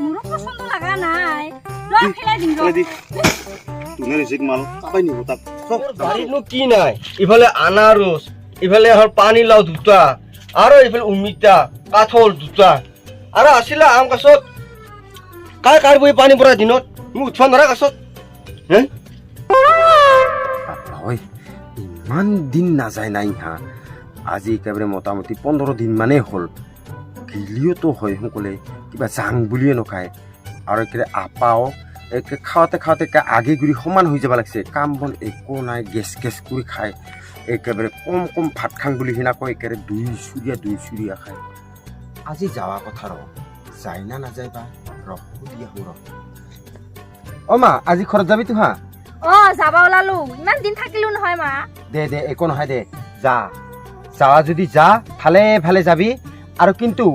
মোৰো পছন্দ লাগা নাই খেলাই দিম তুনে ৰিজিক মাল পাই নিব তাক বাড়িনো কি নাই ইফালে আনাৰস ইফালে হল পানী লাও দুটা আৰু ইফালে অমিতা কাঠল দুটা আৰু আছিলা আম গছত কাৰ কাৰ বই পানী পৰা দিনত মোক উঠবা নৰা গছত হে হয় ইমান দিন নাযায় নাই হা আজি একেবাৰে মোটামুটি 15 দিন মানে হ'ল গিলিওতো হয় সকলে কিবা জাং বুলিয়ে নখায় আৰু একেবাৰে আপাও একে খাওঁতে খাওঁতে আগে গুৰি সমান হৈ যাব লাগছে কাম বন একো নাই গেছ গেছ কৰি খায় একেবাৰে কম কম ভাত খাং বুলি সিনা কয় একেবাৰে দুই চুৰীয়া খায় আজি যাৱা কথা ৰ যায় না নাযায় বা সুধি আহোঁ ৰ অ মা আজি ঘৰত যাবি তো হা যাবা ওলালো ইমান দিন থাকিলো নহয় মা দে একো নহয় দে যা যাৱা যদি যা ভালে ভালে যাবি আৰু কিন্তু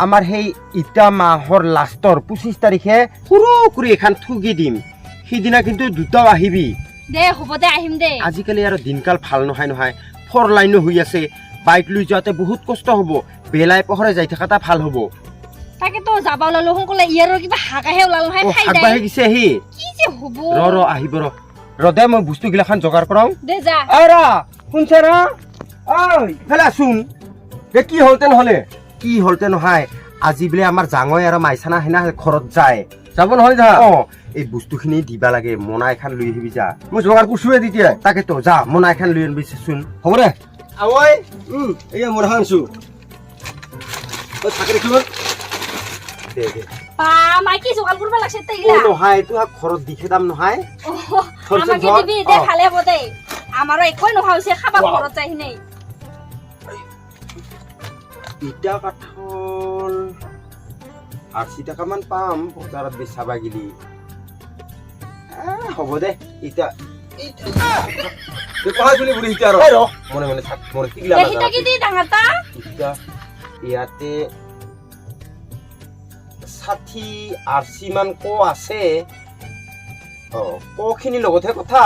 আমাৰ সেই ইটা মাহৰ লাষ্টৰ 25 তাৰিখে সৰু কৰি এখন ঠগি দিম সিদিনা কিন্তু দুটাও আহিবি দে হ'ব দে আহিম দে আজিকালি আৰু দিনকাল ভাল নহয় 4 লাইনো হৈ আছে বাইক লৈ যাওঁতে বহুত কষ্ট হ'ব বেলাই পহৰে যাই থাকাটা ভাল হ'ব তাকে তো যাবা ওলালো সকলে ইয়াৰৰ কিবা হাকাহে ওলাল নহয় খাই হাক বাঢ়ি গিছে আহি কি যে হ'ব ৰ আহিব ৰ দে মই বস্তুগিলাখান যোগাৰ কৰাও দে যা আৰা শুনছে ৰ ঐ ফেলা শুন দে কি হলতে নহলে কি হলতে নহয় আজি বোলে আমাৰ জাঙৈ আৰু মাইছানা হেনা ঘৰত যায় যাব নহয় যা এই বস্তুখিনি দিবা লাগে মনা এখন লৈ আহিবি যা মই যোগাৰ কৰছোৱে তেতিয়া তাকেতো যা মনা এখন লৈ আনিবি চোন হ'ব দে আৱৈ এয়া মোৰ হানছো থাকে দেখিব দে পা মাই কি যোগাল কৰিব লাগছে অ তেইলা নহয় এইটো ঘৰত দি খেদাম নহয় আমাকে দিবি দে খালে হ'ব দে আমাৰো একোই নোহোৱা হৈছে খাবা ঘৰত যাই নাই ইটা কাঠল 80 টাকা মান পাম বজাৰত বেচাবা গিলি হ'ব দে ইটা পঢ়াই চলি বুঢ়ী এতিয়া ৰ মনে মনে থাক মোৰ কিগলা দেখিতা কি দি ডাঙৰটা ইটা ইয়াতে 60-80 মান ক আছে কখিনি লগতহে কথা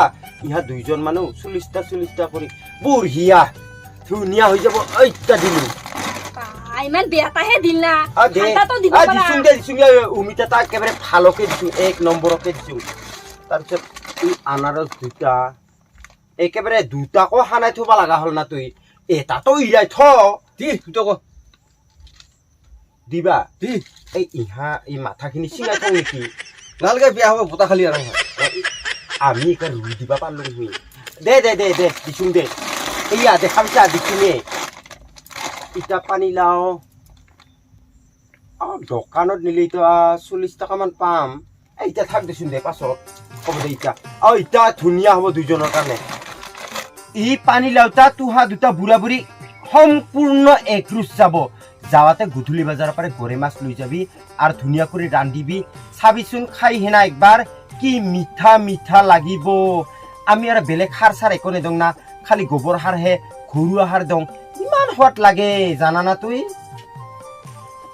ইহা দুইজন মানুহ 40টা কৰি বঢ়িয়া ধুনীয়া হৈ যাব ইটা দিলো ইমান বেয়াটাহে দিল না দে ঠাণ্ডাটো দিব পাৰা দিছো অমিতা তা একেবাৰে ভালকে দিছো 1 নম্বৰকে দিছো তাৰপিছত এই আনাৰস দুটা একেবাৰে দুটাকো হানাই থব লগা হ'ল না তুই এটাতো ইৰাই থ দি দুটা দিবা দি এই ইহা এই মাথাখিনি চিঙাই থওঁ নেকি নালগে বিয়া হ'ব বতা খালি আৰু আমি একে ৰুই দিবা পাৰলো হুই দে দিছোং দে এইয়া দেখাবিছা দিছোঙে ইটা পানী লাও দোকানত নিলেতো 40 টাকা মান পাম এইটা থাক দেচোন দে পাছত হ'ব দে ইটা ধুনীয়া হ'ব দুইজনৰ কাৰণে ই পানী লাওটা তুহা দুটা বুঢ়া বুঢ়ী সম্পূৰ্ণ একৰুচ যাব যাওয়াতে গধূলি বাজাৰৰ পৰা গৰে মাছ লৈ যাবি আৰু ধুনীয়া কৰি ৰান্ধিবি চাবিচোন খাই হেনা একবাৰ কি মিঠা লাগিব আমি আৰু বেলেগ সাৰ চাৰ একো নেদং না খালি গোবৰ সাৰ হে ঘৰুৱা সাৰ দং ইমান সোৱাদ লাগে জানা না তুই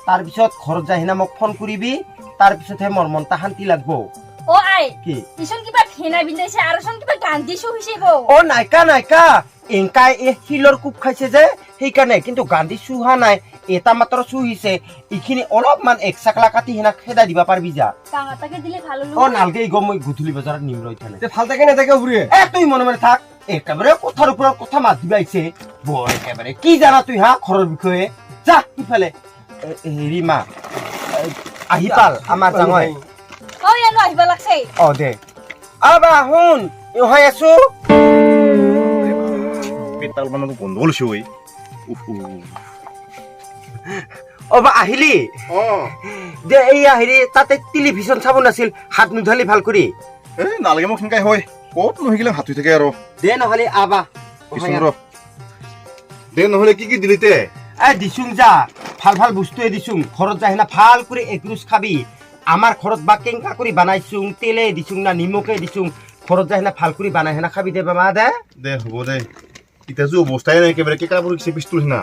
তাৰপিছত ঘৰত যাই হেনা মোক ফোন কৰিবি তাৰপিছতহে মোৰ মনটা শান্তি লাগব ও আই কি ইছন কিবা ফেনা বিন্দাইছে আৰু সন কিবা গান্ধী শু হৈছে গো নাইকা এংকাই এই শিলৰ কুপ খাইছে যে সেইকাৰণে কিন্তু গান্ধী চুহা নাই এটা মাত্ৰ চুহিছে ইখিনি অলপমান এক চাকলা কাটি হেনা খেদা দিবা পাৰবি যা ডাঙৰটাকে দিলে ভাল হলো নালগে গম মই গধূলি বজাৰত নিম ৰই থানে ভাল থাকে নাথাকে বুঢ়ী তুই মনে মনে থাক একেবাৰে কথাৰ ওপৰত কথা মাত দিবাইছে বৰ একেবাৰে কি জানা তুই হা ঘৰৰ বিষয়ে যা ইফালে হেৰি মা আহি পাল আমাৰ জাঙৈ ইয়ানো আহিব লাগছে দে আবা শুন ইহাই আছো পেটাল মানটো বন্ধ লৈছো বা আহিলি দে এইয়া হেৰি তাতে টেলিভিছন চাব নাছিল হাত নুধুলি ভাল কৰি নালাগে মোক সেনেকাই হয় ক'ত নহৈগিলে হাত হৈ থাকে আৰু দে নহলে আবা দে নহলে কি দিলি তে দিছোং যা ভাল বস্তুৱে দিছোং ঘৰত যাই না ভাল কৰি একৰুচ খাবি আমাৰ ঘৰত বা কেংকা কৰি বানাইছোং তেলে দিছোং না নিমখে দিছোং ঘৰত যাই না ভাল কৰি বানাই হেনা খাবি দে বামা দে হ'ব দে এতিয়া যে অৱস্থাই নাই একেবাৰে কেঁকা পৰি কিছু পিষ্টুল না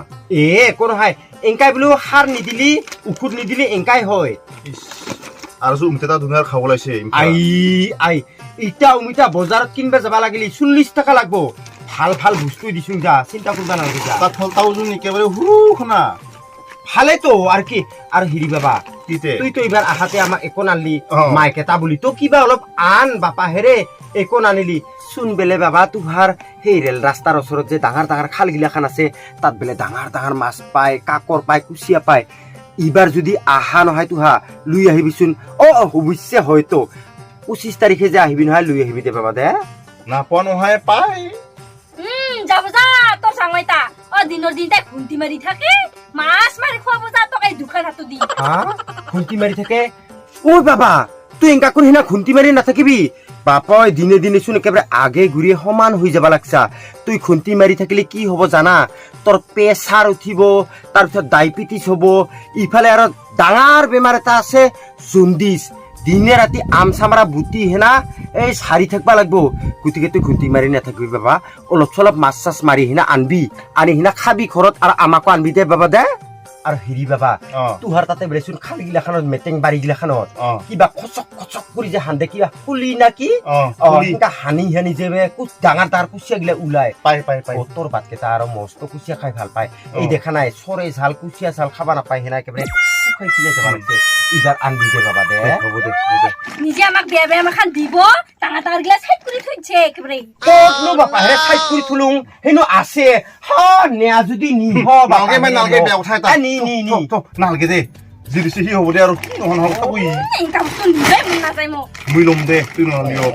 একো নহয় এংকাই বোলো সাৰ নিদিলি ঔষধ নিদিলি এংকাই হয় আৰু যে অমিতা ধুনীয়াৰ খাব লাইছে ইটা অমিতা বজাৰত কিনবা যাবা লাগিলি 40 টাকা লাগব ভাল বস্তু দিছোং যা চিন্তা কৰবা নালাগে যা তাত ফলতাও যোন একেবাৰে সৰু খনা ভালেতো আৰ কি আৰ হেৰি বাবা কিতে তুই তো এইবাৰ আহাতে আমাক একো নানলি অ। মাইকেটা বুলি তো কিবা অলপ আন বাপা হেৰে একো নানিলি চোন বেলে বাবা তোহাৰ সেই ৰেল ৰাস্তাৰ ওচৰত যে ডাঙৰ ডাঙৰ খাল গিলাখান আছে তাত বেলে ডাঙৰ ডাঙৰ মাছ পায় কাকৰ পায় কুচিয়া পায় এইবাৰ যদি আহা নহয় তোহা লৈ আহিবিচোন অৱশ্যে হয়তো 25 তাৰিখে যে আহিবি নহয় লৈ আহিবি দে বাবা দে নাপোৱা নহয় পাই যাব যা তোৰ চাঙৈতা দিনৰ দিন তাই খুন্তি মাৰি থাকে মাছ মাৰি খুৱাব যা তোক এই দোকান হাতত দি হা খুন্তি মাৰি থাকে ঐ বাবা তুই এংকা কোন হিনা খুন্তি মাৰি নাথাকিবি বাপই দিনে দিনে চোন একেবাৰে আগে ঘূৰি সমান হৈ যাব লাগছা তুই খুন্তি মাৰি থাকিলে কি হ'ব জানা তোৰ প্ৰেছাৰ উঠিব তাৰপিছত ডায়েবেটিছ হ'ব ইফালে আৰু ডাঙৰ বেমাৰ এটা আছে জণ্ডিছ দিনে ৰাতি আম চামৰা বুটি হেনা এই চাৰি থাকিব লাগিব গতিকে তুই খুন্তি মাৰি নাথাকিবি বাবা অলপ চলপ মাছ চাছ মাৰি হিনা আনবি আনি হিনা খাবি ঘৰত আৰু আমাকো আনবি দে বাবা দে আৰু হেৰি বাবা তোহাৰ তাতে বেলেচোন খাল গিলাখানত মেটেং বাৰী গিলাখানত কিবা খচক খচক কৰি যে হান্দে কিবা ফুলি না কি হানি হানি যে ডাঙৰ ডাঙৰ কুচিয়া গিলা ওলাই পাই পাই পাই তোৰ বাটকেইটা আৰু মস্ত কুচিয়া খাই ভাল পায় এই দেখা নাই চৰে ঝাল কুচিয়া ঝাল খাব নাপায় সেনা একেবাৰে শুকাই কিনে যাব লাগিছে এইবাৰ আনবি দে বাবা দে হ'ব দে হ'ব দে নিজে আমাক বেয়া বেয়া মাখান দিব ডাঙৰ ডাঙৰ গিলা চাইড কৰি থৈছে একেবাৰে ক'তনো বাপা হেৰে চাইড কৰি থলোং হেনো আছে হা নেয়া যদি নিহ নালগে মই নালগে বেয়া কথা এটা নি নি নি নালগে দে যি দিছে সি হ'ব দে আৰু কি নহয় নহয় খাবই এনেকা বস্তু নিবাই মন নাযায় মোক মই ল'ম দে তুই নালিও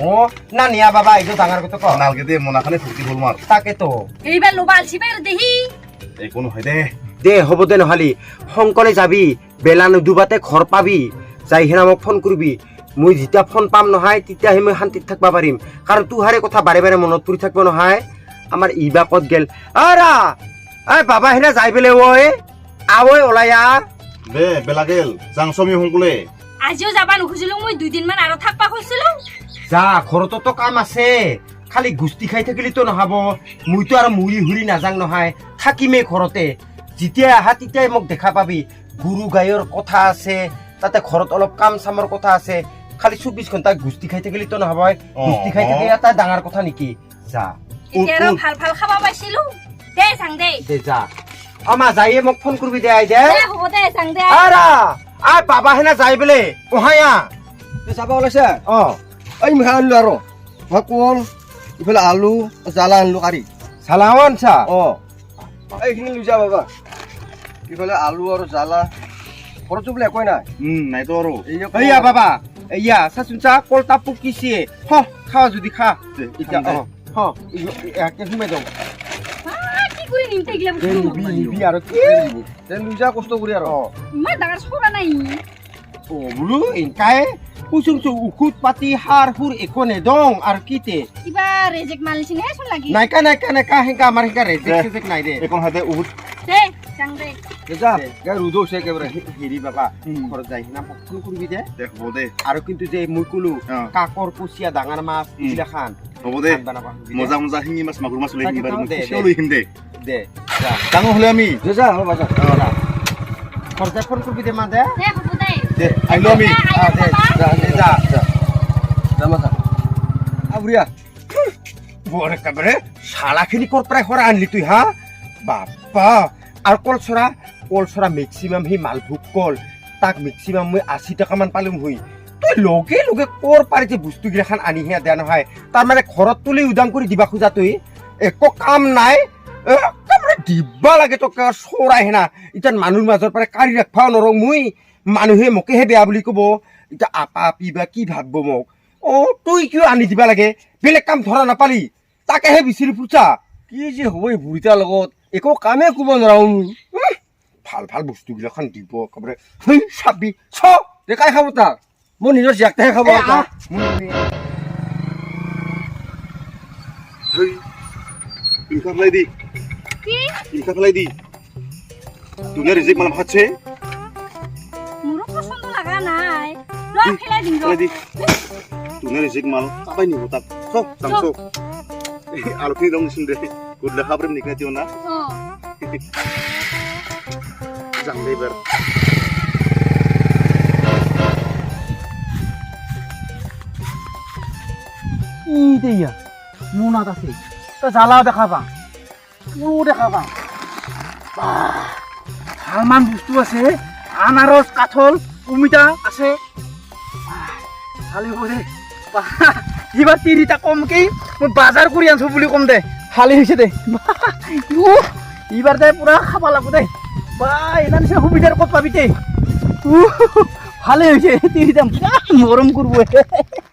না নিয়া বাবা এইটো ডাঙৰ কথা ক নালগে দে মনাখানে ফুটি হ'ল মাৰ তাকেতো এইবাৰ ল'বা আলচিবাই দেহি একো নহয় দে দে হ'ব দে নহ'লি শংকৰে যাবি বেলা নুডুবাতে ঘৰ পাবি যাই হেনা মোক ফোন কৰিবি মই যেতিয়া ফোন পাম নহয় তেতিয়াহে মই শান্তিত থাকিব পাৰিম কাৰণ তোহাৰে কথা বাৰে বাৰে মনত পৰি থাকিব নহয় আমাৰ ইবা ক'ত গেল আৰা বাবা হেনা যাই পেলে ঐ আৱৈ ওলাই আহ দে বেলা গেল জাংচমি সোনকালে আজিও যাবা নোখোজিলো মই 2 দিন মান আৰু থাকবা কৈছিলো যা ঘৰতো কাম আছে খালি গুষ্টি খাই থাকিলেতো নহব মইতো আৰু মুৰি হুৰি নাযাং নহয় থাকিমেই ঘৰতে যেতিয়া আহা তেতিয়াই মোক দেখা পাবি গুৰু গায়ৰ কথা আছে তাতে ঘৰত অলপ কাম চামৰ কথা আছে খালি 24 ঘণ্টা গুষ্টি খাই থাকিলেতো নহব গুষ্টি খাই থাকিলে এটা ডাঙৰ কথা নেকি যা এতিয়া আৰু ভাল ভাল খাবা পাইছিলো দে চাং দে দে যা আমা যাইয়ে মোক ফোন কৰিবি দে আই দে হ'ব দে চাং দে আৰা আই বাবা হেনা যাই বোলে ওহায়া যাব ওলাইছে এই মিঠা আনিলো আৰু মই কল ইফালে আলু জ্বালা আনিলো কাৰি চালাৱন চা এইখিনি লৈ যা বাবা ইফালে আলু আৰু জ্বালা খৰচো বোলে একোৱেই নাই নাইতো আৰু এইয়া বাবা এইয়া চাচোন চা কলটা পকিছে হ খাৱা যদি খা এতিয়া একে সোমাই যাওঁ কি কৰি নিম তেগিলা বস্তু নিবি আৰু কি লৈ যা কষ্ট কৰি আৰু ইমান ডাঙৰ চৰা নাই বোলো এনেকাই কুচুম ঔষধ পাতি সাৰ সুৰ একো নেদং আৰু কিতে কিবা ৰেজেক্ট মালিছি নে চোন লাগি নাইকা হেংকা আমাৰ হেংকা ৰেজেক্ট নাই দে একো নহয় দে উহুত দে চাং দে যা গাই ৰুদ হৈছে একেবাৰে হেৰি বাবা ঘৰত যাই সিনা ফোন কৰিবি দে দে হ'ব দে আৰু কিন্তু যে মই কলো কাকৰ কুচিয়া ডাঙৰ মাছ এইগিলাখান হ'ব দে বনাবা মজা মজা শিঙি মাছ মাগুৰ মাছ লৈ আহিম বাৰু দে, খুচিয়াও লৈ আহিম দে দে যা ডাঙৰ হ'লে আমি যা হ'ব যা ঘৰতে ফোন কৰিবি দে মা দে দে হ'ব দে দে আহিলো আমি দে যা যা আবুৰিয়া বৰ একেবাৰে শালাখিনি ক'ৰ পৰাই সৰা আনলি তুই হা বাপ্পা আৰু কলচৰা মেক্সিমাম সি মালভোগ কল তাক মেক্সিমাম মই 80 টকামান পালোঁ হৈ তই লগে লগে ক'ৰ পাৰি যে বস্তুগিলাখান আনিহে দিয়া নহয় তাৰমানে ঘৰত তুলি উদাং কৰি দিবা খোজা তুই একো কাম নাই একেবাৰে দিবা লাগে তোক চৰাই হেনা এতিয়া মানুহৰ মাজৰ পৰা কাঢ়ি ৰাখবাও নৰওঁ মই মানুহে মোকেহে বেয়া বুলি ক'ব এতিয়া আপা আপি বা কি ভাবব মোক তই কিয় আনি দিবা লাগে বেলেগ কাম ধৰা নাপালি তাকেহে বিচাৰি ফুৰছা কি যে হ'ব এই বুঢ়ীটাৰ লগত একো কামেই কৰিব নোৱাৰো মই ভাল ভাল বস্তুগিলাখান দিব একেবাৰে চাবি দেখাই খাব তাক মই নিজৰ জীয়াকটাহে খাব ইনকা ফেলাই দি কি ইনকা ফেলাই দি দুনিয়া রিজিক মালা খাচ্ছে মোৰো পছন্দ লাগা নাই ৰ ফেলাই দিম ৰ ফেলাই দি দুনিয়া রিজিক মাল কাবাই নিব তাক চক চাংছো আলুখিনি দং নিচিন দে গুড লেখা প্রেম নিকনে দিও না যাম দে এবার ইয়া মোনাত আছে তো জ্বালাও দেখা পা মোৰো দেখা পা ভালমান বস্তু আছে আনাৰস কাঠল অমিতা আছে ভালে হ'ব দে এইবাৰ তিৰিটা কমকে মই বাজাৰ কৰি আনছো বুলি কম দে ভালে হৈছে দে এইবাৰ দে পুৰা খাব লাগব দে বা এনা নিচিনা সুবিধাৰ ক'ত পাবি দে ভালে হৈছে তিৰিটা বিৰাট মৰম কৰিব